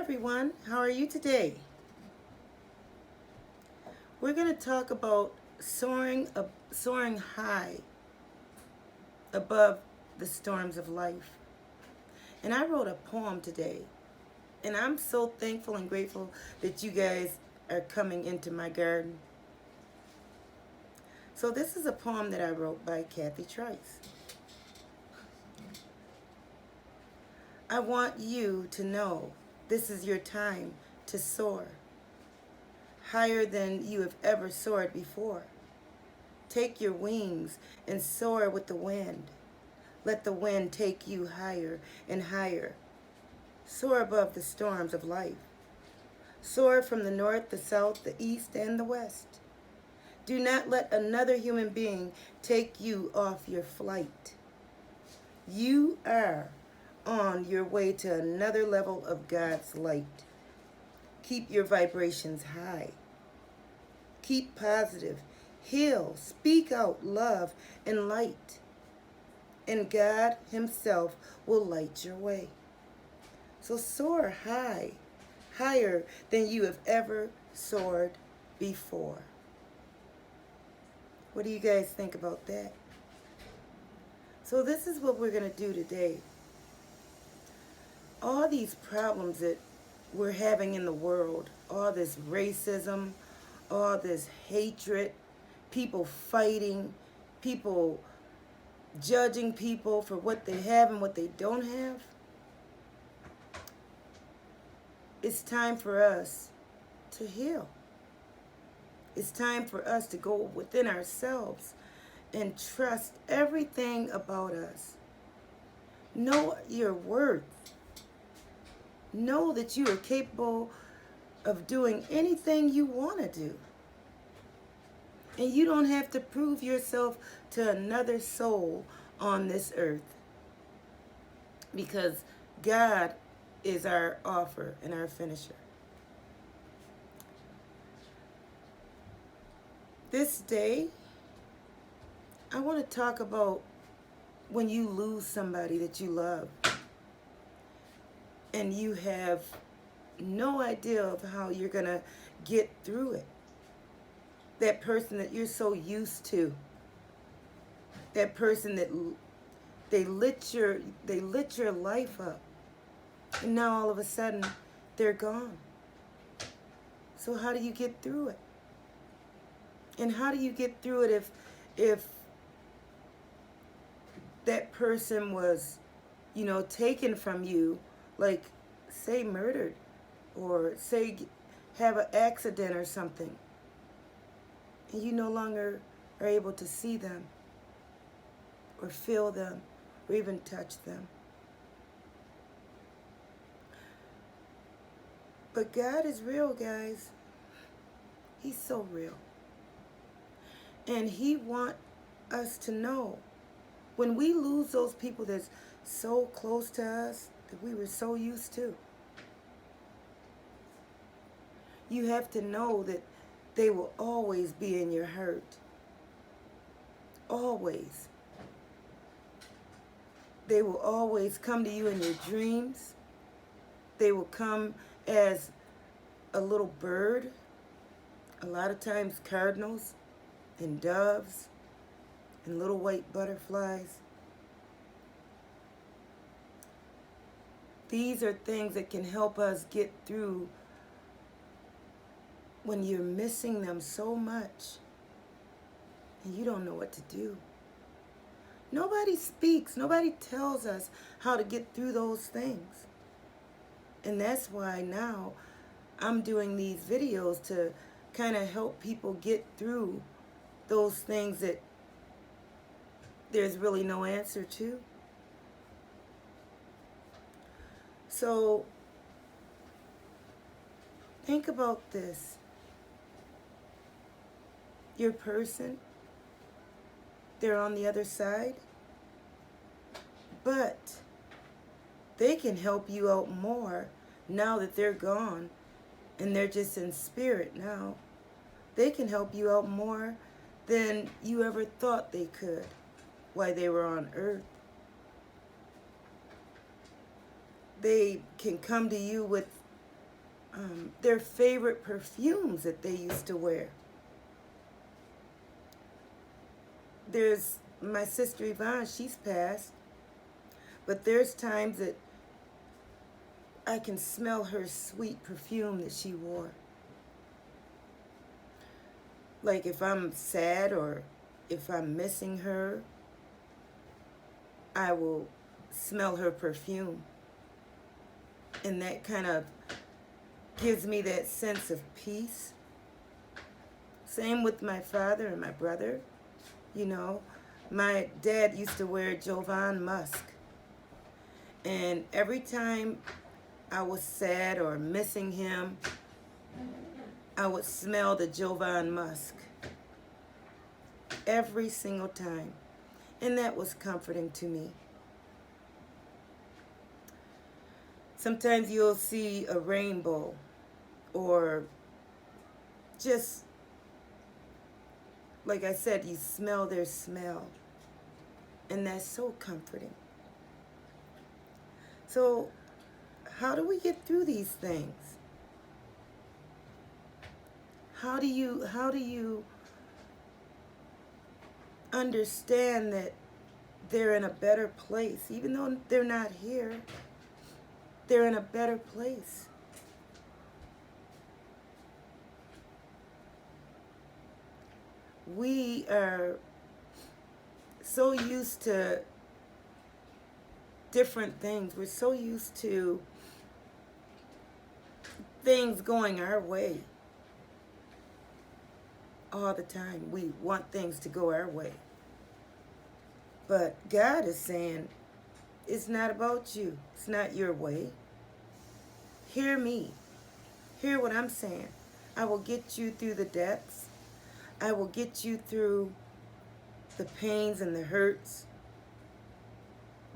everyone. How are you today? We're going to talk about soaring high above the storms of life. And I wrote a poem today. And I'm so thankful and grateful that you guys are coming into my garden. So this is a poem that I wrote by Kathy Trice. I want you to know this is your time to soar, higher than you have ever soared before. Take your wings and soar with the wind. Let the wind take you higher and higher. Soar above the storms of life. Soar from the north, the south, the east, and the west. Do not let another human being take you off your flight. You are on your way to another level of God's light. Keep your vibrations high. Keep positive. Heal. Speak out love and light. And God Himself will light your way. So soar high, higher than you have ever soared before. What do you guys think about that? So this is what we're going to do today. All these problems that we're having in the world, all this racism, all this hatred, people fighting, people judging people for what they have and what they don't have. It's time for us to heal. It's time for us to go within ourselves and trust everything about us. Know your worth. Know that you are capable of doing anything you want to do. And you don't have to prove yourself to another soul on this earth. Because God is our author and our finisher. This day, I want to talk about when you lose somebody that you love. And you have no idea of how you're going to get through it. That person that you're so used to. That person that they lit your life up. And now all of a sudden, they're gone. So how do you get through it? And how do you get through it if that person was, taken from you, like, say, murdered, or say, have an accident or something, and you no longer are able to see them, or feel them, or even touch them. But God is real, guys. He's so real. And He wants us to know when we lose those people that's so close to us, that we were so used to, you have to know that they will always be in your heart. Always. They will always come to you in your dreams. They will come as a little bird. A lot of times cardinals and doves and little white butterflies. These are things that can help us get through when you're missing them so much and you don't know what to do. Nobody speaks. Nobody tells us how to get through those things. And that's why now I'm doing these videos to kind of help people get through those things that there's really no answer to. So think about this. Your person, they're on the other side, but they can help you out more now that they're gone and they're just in spirit now. They can help you out more than you ever thought they could while they were on earth. They can come to you with their favorite perfumes that they used to wear. There's my sister Yvonne, she's passed, but there's times that I can smell her sweet perfume that she wore. Like if I'm sad or if I'm missing her, I will smell her perfume. And that kind of gives me that sense of peace. Same with my father and my brother. You know, my dad used to wear Jovan Musk. And every time I was sad or missing him, I would smell the Jovan Musk. Every single time. And that was comforting to me. Sometimes you'll see a rainbow or just, like I said, you smell their smell. And that's so comforting. So, how do we get through these things? How do you understand that they're in a better place? Even though they're not here, they're in a better place. We are so used to different things. We're so used to things going our way all the time. We want things to go our way. But God is saying, it's not about you. It's not your way. Hear me. Hear what I'm saying. I will get you through the depths. I will get you through the pains and the hurts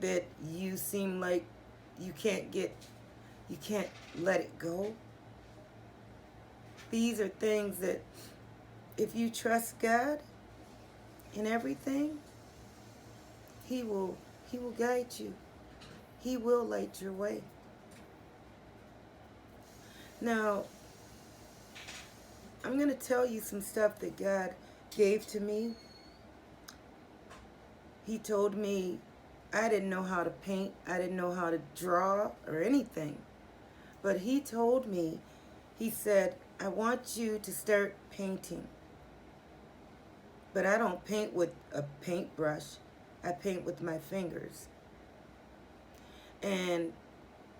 that you seem like you can't let it go. These are things that if you trust God in everything, He will guide you. He will light your way. Now, I'm going to tell you some stuff that God gave to me. He told me I didn't know how to paint. I didn't know how to draw or anything. But He told me, He said, I want you to start painting. But I don't paint with a paintbrush. I paint with my fingers. And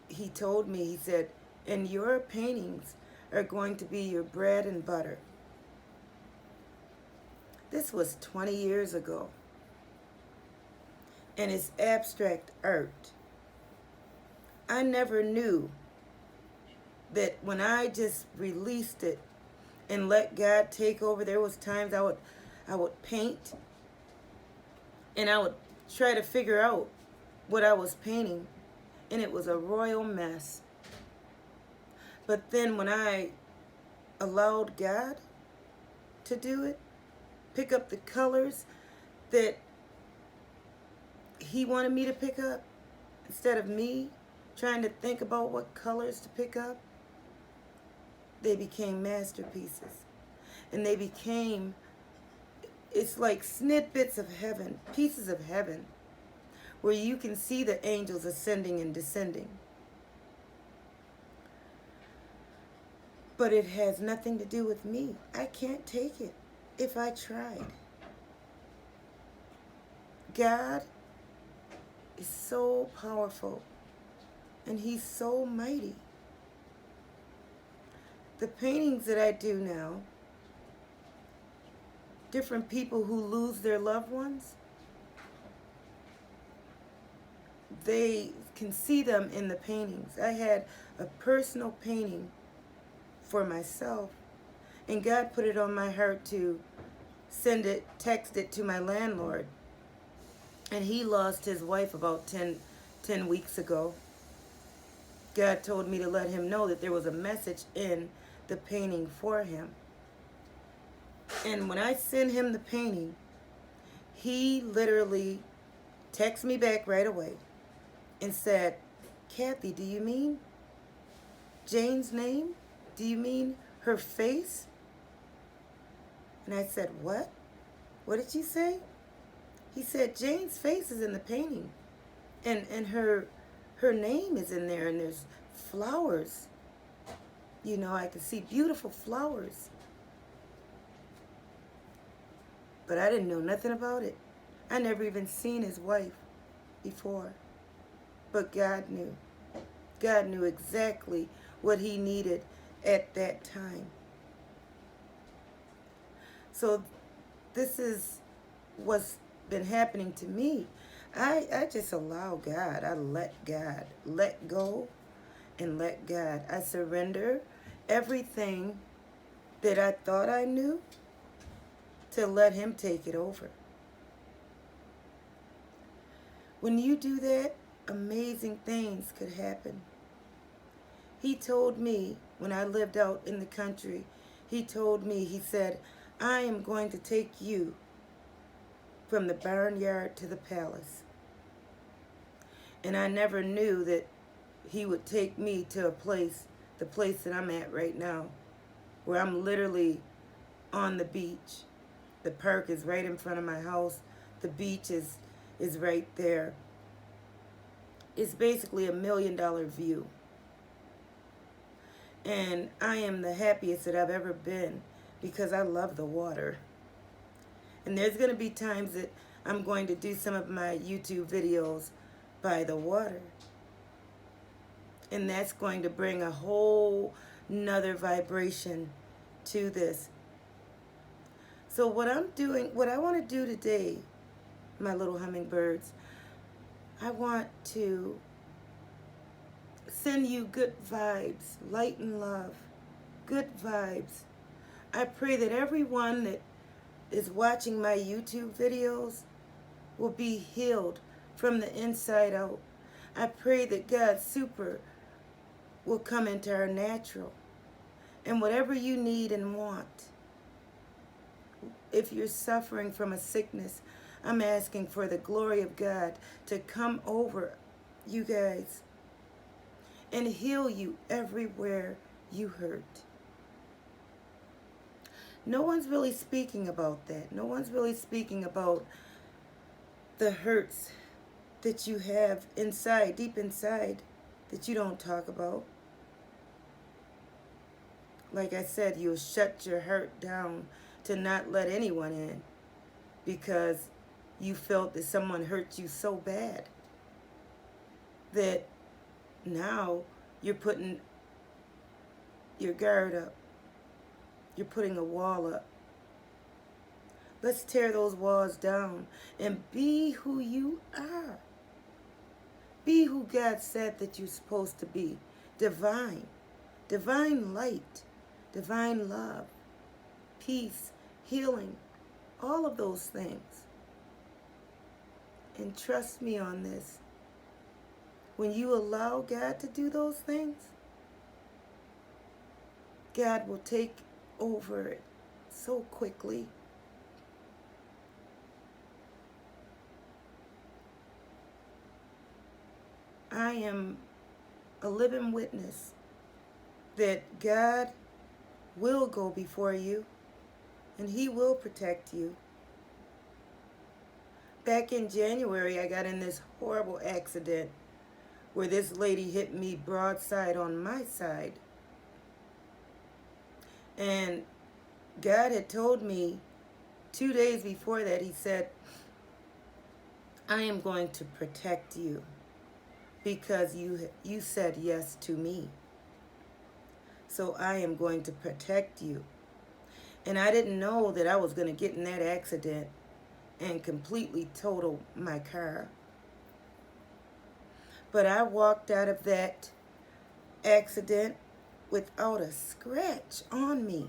He told me, He said, and your paintings are going to be your bread and butter. This was 20 years ago. And it's abstract art. I never knew that when I just released it and let God take over, there was times I would paint and I would try to figure out what I was painting, and it was a royal mess. But then when I allowed God to do it, pick up the colors that He wanted me to pick up, instead of me trying to think about what colors to pick up, they became masterpieces. And they became, it's like snippets of heaven, pieces of heaven, where you can see the angels ascending and descending. But it has nothing to do with me. I can't take it if I tried. God is so powerful, and He's so mighty. The paintings that I do now, different people who lose their loved ones, they can see them in the paintings. I had a personal painting for myself, and God put it on my heart to text it to my landlord. And he lost his wife about 10 weeks ago. God told me to let him know that there was a message in the painting for him. And when I sent him the painting, he literally texted me back right away and said, Kathy, do you mean Jane's name? do you mean her face? And I said, what? What did you say? He said, Jane's face is in the painting. And her name is in there, and there's flowers. You know, I could see beautiful flowers. But I didn't know nothing about it. I never even seen his wife before. But God knew. God knew exactly what he needed at that time. So this is what's been happening to me. I just allow God. I let God. Let go and let God. I surrender everything that I thought I knew to let him take it over. When you do that, amazing things could happen. He told me when I lived out in the country, he told me, he said, I am going to take you from the barnyard to the palace. And I never knew that he would take me to a place, the place that I'm at right now, where I'm literally on the beach. The park is right in front of my house. The beach is right there. It's basically $1 million view. And I am the happiest that I've ever been because I love the water. And there's going to be times that I'm going to do some of my YouTube videos by the water. And that's going to bring a whole nother vibration to this. So what I want to do today, my little hummingbirds, I want to send you good vibes, light and love, good vibes. I pray that everyone that is watching my YouTube videos will be healed from the inside out. I pray that God's super will come into our natural. And whatever you need and want, if you're suffering from a sickness, I'm asking for the glory of God to come over you guys and heal you everywhere you hurt. No one's really speaking about that. No one's really speaking about the hurts that you have inside, deep inside, that you don't talk about. Like I said, you'll shut your heart down to not let anyone in because you felt that someone hurt you so bad that now you're putting your guard up. You're putting a wall up. Let's tear those walls down and be who you are. Be who God said that you're supposed to be. Divine. Divine light. Divine love. Peace. Healing. All of those things. And trust me on this. When you allow God to do those things, God will take over it so quickly. I am a living witness that God will go before you and he will protect you. Back in January, I got in this horrible accident where this lady hit me broadside on my side. And God had told me 2 days before that, he said, I am going to protect you because you said yes to me. So I am going to protect you. And I didn't know that I was going to get in that accident and completely total my car. But I walked out of that accident without a scratch on me.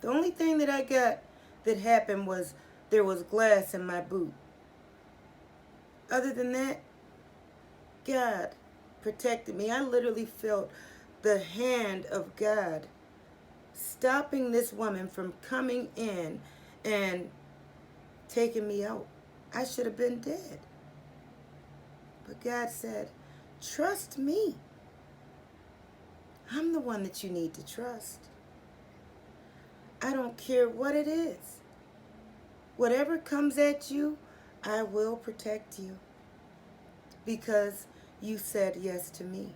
The only thing that I got that happened was there was glass in my boot. Other than that, God protected me. I literally felt the hand of God stopping this woman from coming in and taking me out. I should have been dead. But God said, trust me. I'm the one that you need to trust. I don't care what it is. Whatever comes at you, I will protect you because you said yes to me.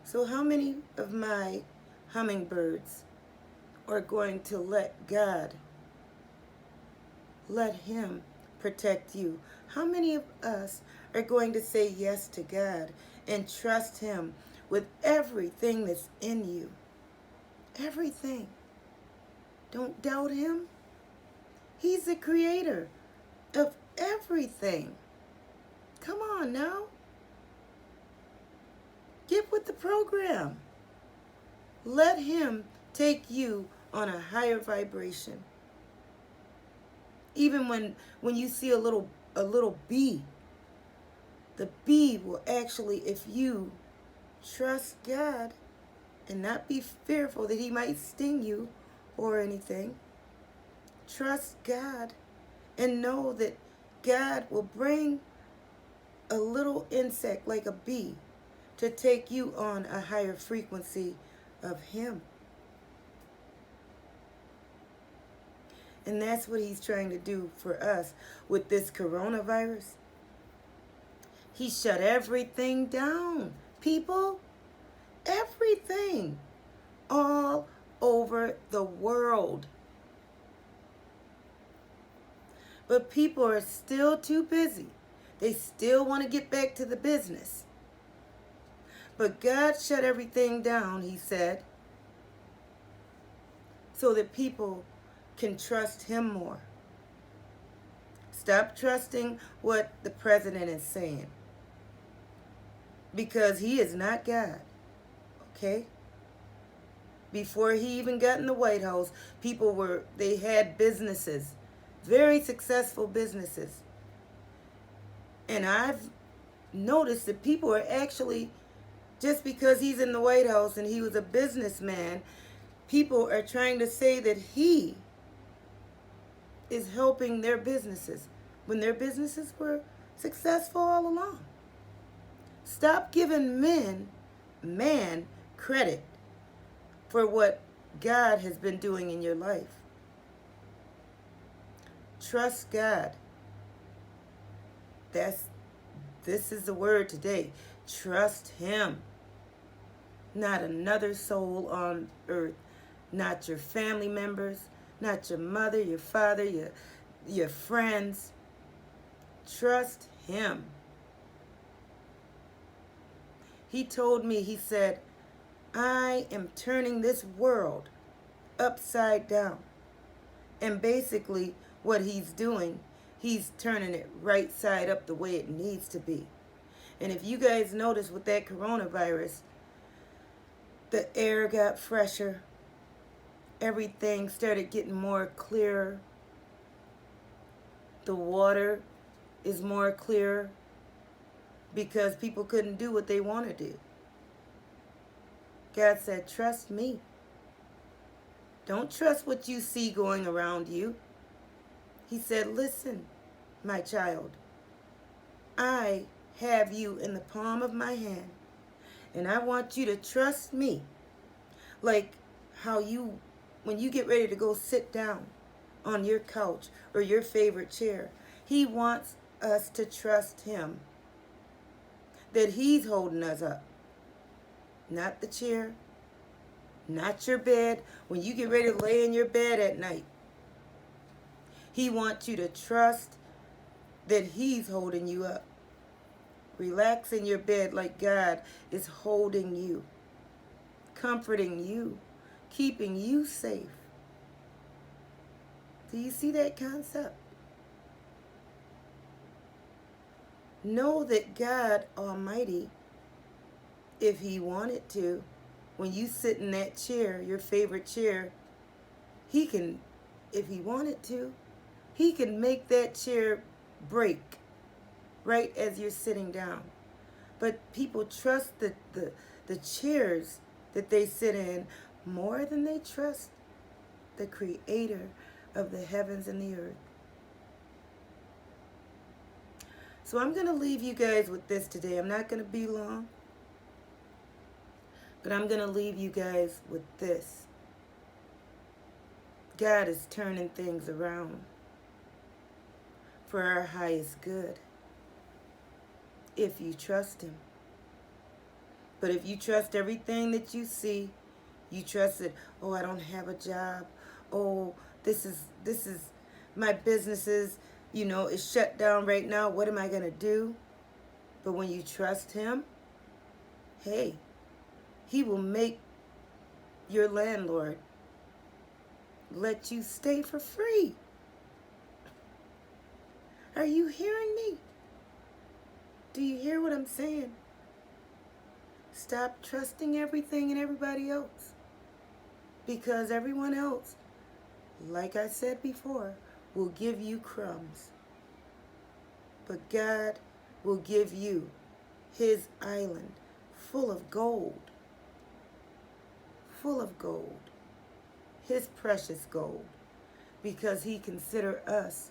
So how many of my hummingbirds are going to let God, let Him protect you? How many of us are going to say yes to God and trust Him with everything that's in you? Everything. Don't doubt Him. He's the creator of everything. Come on now. Get with the program. Let Him take you on a higher vibration. Even when you see a little bee, the bee will actually, if you trust God and not be fearful that He might sting you or anything, trust God and know that God will bring a little insect like a bee to take you on a higher frequency of Him. And that's what He's trying to do for us with this coronavirus. He shut everything down, people. Everything. All over the world. But people are still too busy. They still want to get back to the business. But God shut everything down, He said, so that people can trust Him more. Stop trusting what the president is saying, because he is not God, okay? Before he even got in the White House, they had businesses, very successful businesses. And I've noticed that people are actually, just because he's in the White House and he was a businessman, people are trying to say that he is helping their businesses when their businesses were successful all along. Stop giving man credit for what God has been doing in your life. Trust God. This is the word today. Trust Him. Not another soul on earth. Not your family members. Not your mother, your father, your friends. Trust Him. He told me, He said, I am turning this world upside down. And basically what He's doing, He's turning it right side up the way it needs to be. And if you guys notice with that coronavirus, the air got fresher. Everything started getting more clear. The water is more clear because people couldn't do what they want to do. God said, trust me. Don't trust what you see going around you. He said, listen, my child, I have you in the palm of my hand, and I want you to trust me. Like how when you get ready to go sit down on your couch or your favorite chair, He wants us to trust Him. That He's holding us up. Not the chair, not your bed. When you get ready to lay in your bed at night, He wants you to trust that He's holding you up. Relax in your bed like God is holding you, comforting you, keeping you safe. Do you see that concept? Know that God Almighty, if He wanted to, when you sit in that chair, your favorite chair, He can, if He wanted to, He can make that chair break right as you're sitting down. But people trust the chairs that they sit in more than they trust the Creator of the heavens and the earth. So I'm going to leave you guys with this today. I'm not going to be long. But I'm going to leave you guys with this. God is turning things around for our highest good if you trust him. But if you trust everything that you see, you trust it, oh, I don't have a job. Oh, this is my business is, is shut down right now. What am I going to do? But when you trust him, hey, he will make your landlord let you stay for free. Are you hearing me? Do you hear what I'm saying? Stop trusting everything and everybody else. Because everyone else, like I said before, will give you crumbs. But God will give you his island full of gold. Full of gold. His precious gold. Because he considers us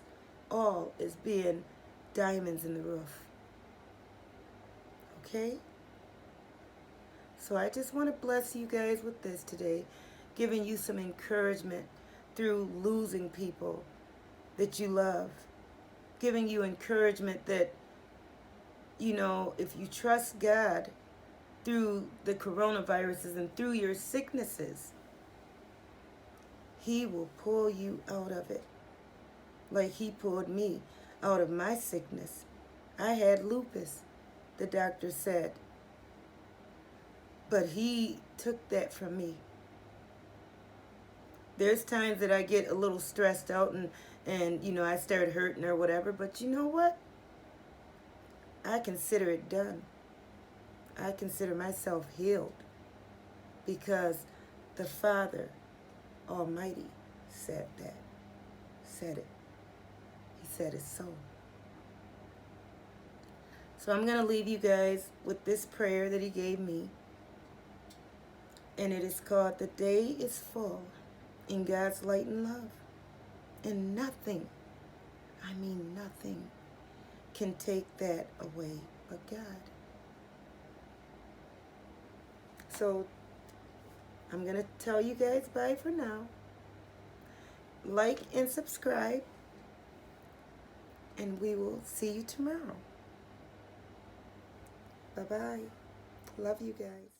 all as being diamonds in the rough. Okay? So I just want to bless you guys with this today, giving you some encouragement through losing people that you love. Giving you encouragement that, if you trust God through the coronaviruses and through your sicknesses, he will pull you out of it. Like he pulled me out of my sickness. I had lupus, the doctor said. But he took that from me. There's times that I get a little stressed out and I start hurting or whatever. But you know what? I consider it done. I consider myself healed. Because the Father Almighty said that. Said it. He said it so. So I'm going to leave you guys with this prayer that he gave me. And it is called, "The day is full in God's light and love. And nothing, I mean nothing, can take that away but God." So I'm going to tell you guys bye for now. Like and subscribe. And we will see you tomorrow. Bye-bye. Love you guys.